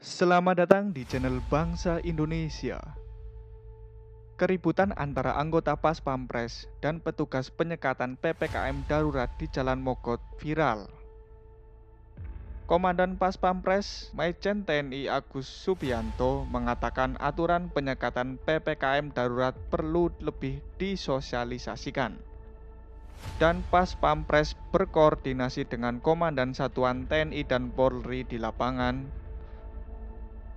Selamat datang di channel Bangsa Indonesia. Keributan antara anggota Pas Pampres dan petugas penyekatan PPKM darurat di Jalan Mogot viral. Komandan Pas Pampres, Majen TNI Agus Subianto, mengatakan aturan penyekatan PPKM darurat perlu lebih disosialisasikan. Dan Pas Pampres berkoordinasi dengan Komandan Satuan TNI dan Polri di lapangan.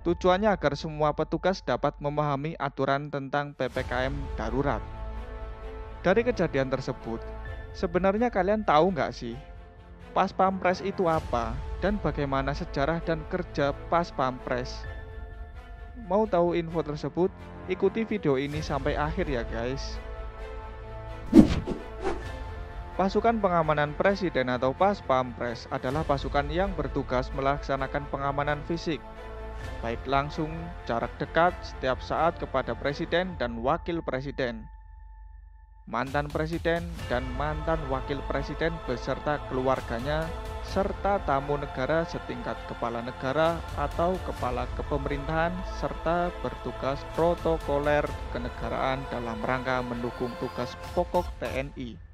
Tujuannya agar semua petugas dapat memahami aturan tentang PPKM darurat. Dari kejadian tersebut, sebenarnya kalian tahu nggak sih, Pas Pampres itu apa dan bagaimana sejarah dan kerja Pas Pampres? Mau tahu info tersebut? Ikuti video ini sampai akhir ya guys. Pasukan Pengamanan Presiden atau Pas Pampres adalah pasukan yang bertugas melaksanakan pengamanan fisik, baik langsung, jarak dekat, setiap saat kepada Presiden dan Wakil Presiden, mantan Presiden dan mantan Wakil Presiden beserta keluarganya, serta tamu negara setingkat kepala negara atau kepala kepemerintahan, serta bertugas protokoler kenegaraan dalam rangka mendukung tugas pokok TNI.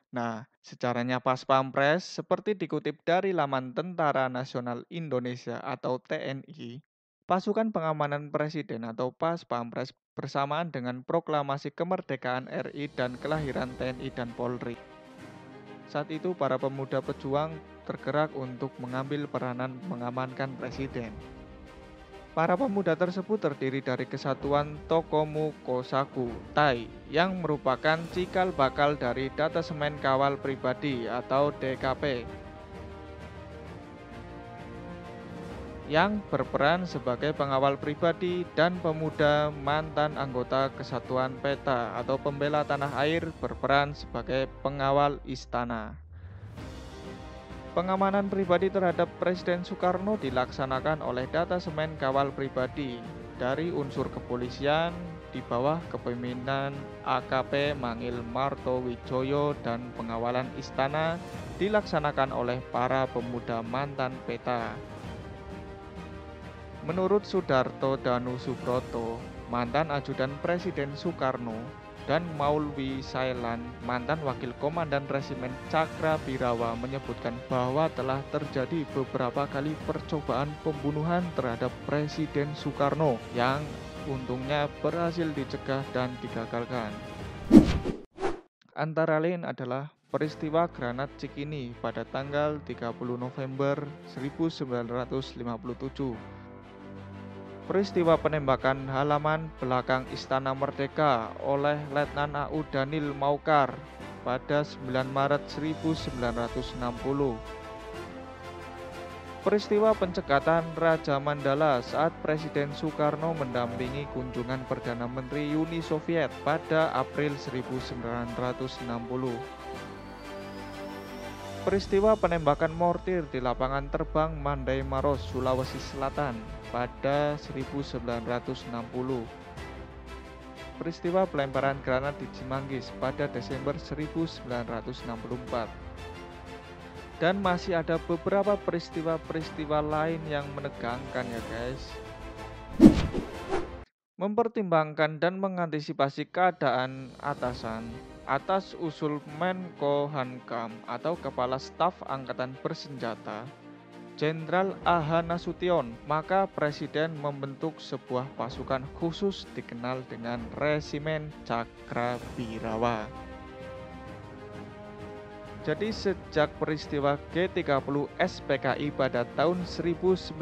Nah, sejarahnya Pas Pampres seperti dikutip dari laman Tentara Nasional Indonesia atau TNI, pasukan pengamanan presiden atau Pas Pampres bersamaan dengan proklamasi kemerdekaan RI dan kelahiran TNI dan Polri. Saat itu para pemuda pejuang tergerak untuk mengambil peranan mengamankan presiden. Para pemuda tersebut terdiri dari Kesatuan Tokomu Kosaku Tai yang merupakan cikal bakal dari Datasemen Kawal Pribadi atau DKP yang berperan sebagai pengawal pribadi, dan pemuda mantan anggota Kesatuan Peta atau Pembela Tanah Air berperan sebagai pengawal istana. Pengamanan pribadi terhadap Presiden Soekarno dilaksanakan oleh Datasemen Kawal Pribadi dari unsur kepolisian di bawah kepemimpinan AKP Mangil Martowijoyo, dan pengawalan istana dilaksanakan oleh para pemuda mantan Peta. Menurut Sudarto Danu Subroto, mantan ajudan Presiden Soekarno, dan Maulwi Sailan, mantan wakil komandan resimen Cakrabirawa, menyebutkan bahwa telah terjadi beberapa kali percobaan pembunuhan terhadap Presiden Soekarno yang untungnya berhasil dicegah dan digagalkan. Antara lain adalah peristiwa Granat Cikini pada tanggal 30 November 1957. Peristiwa penembakan halaman belakang Istana Merdeka oleh Letnan AU Danil Maukar pada 9 Maret 1960. Peristiwa pencekatan Raja Mandala saat Presiden Soekarno mendampingi kunjungan Perdana Menteri Uni Soviet pada April 1960. Peristiwa penembakan mortir di lapangan terbang Mandai Maros, Sulawesi Selatan pada 1960. Peristiwa pelemparan granat di Cimanggis pada Desember 1964. Dan masih ada beberapa peristiwa-peristiwa lain yang menegangkan ya guys. Mempertimbangkan dan mengantisipasi keadaan atasan atas usul Menko Hankam atau Kepala Staf Angkatan Bersenjata, Jenderal A.H. Nasution, maka Presiden membentuk sebuah pasukan khusus dikenal dengan Resimen Cakrabirawa. Jadi sejak peristiwa G30 SPKI pada tahun 1965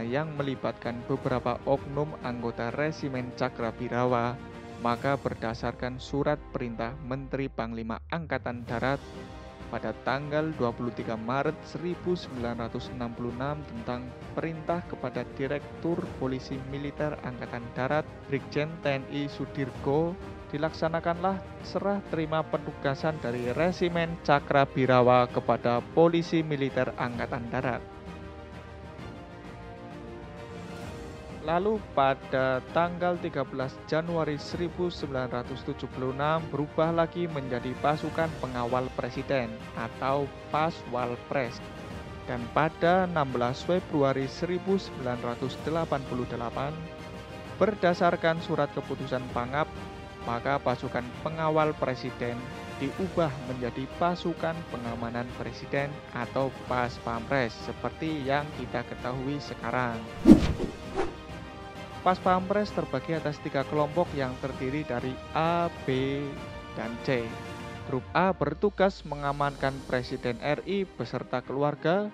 yang melibatkan beberapa oknum anggota Resimen Cakrabirawa, maka berdasarkan surat perintah Menteri Panglima Angkatan Darat pada tanggal 23 Maret 1966 tentang perintah kepada Direktur Polisi Militer Angkatan Darat Brigjen TNI Sudirgo, dilaksanakanlah serah terima penugasan dari Resimen Cakrabirawa kepada Polisi Militer Angkatan Darat. Lalu pada tanggal 13 Januari 1976 berubah lagi menjadi Pasukan Pengawal Presiden atau Paswalpres. Dan pada 16 Februari 1988, berdasarkan surat keputusan Pangap, maka pasukan pengawal presiden diubah menjadi pasukan pengamanan presiden atau Pas Pampres seperti yang kita ketahui sekarang. Pas Pampres terbagi atas 3 kelompok yang terdiri dari A, B, dan C. Grup A bertugas mengamankan Presiden RI beserta keluarga.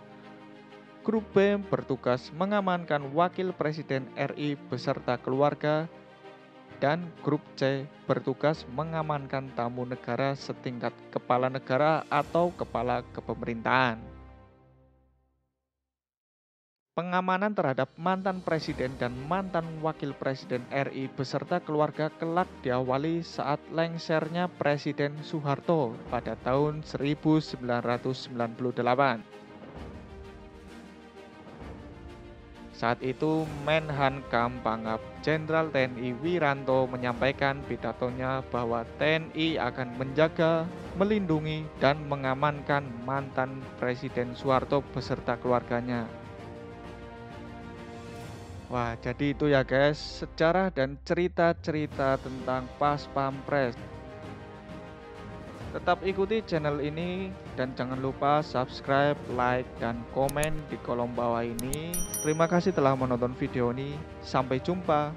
Grup B bertugas mengamankan Wakil Presiden RI beserta keluarga. Dan grup C bertugas mengamankan tamu negara setingkat kepala negara atau kepala kepemerintahan. Pengamanan terhadap mantan presiden dan mantan wakil presiden RI beserta keluarga kelak diawali saat lengsernya Presiden Soeharto pada tahun 1998. Saat itu Menhankam Pangap Jenderal TNI Wiranto menyampaikan pidatonya bahwa TNI akan menjaga, melindungi, dan mengamankan mantan Presiden Soeharto beserta keluarganya. Wah, jadi itu ya guys, sejarah dan cerita-cerita tentang Pas Pampres. Tetap ikuti channel ini dan jangan lupa subscribe, like, dan komen di kolom bawah ini. Terima kasih telah menonton video ini. Sampai jumpa.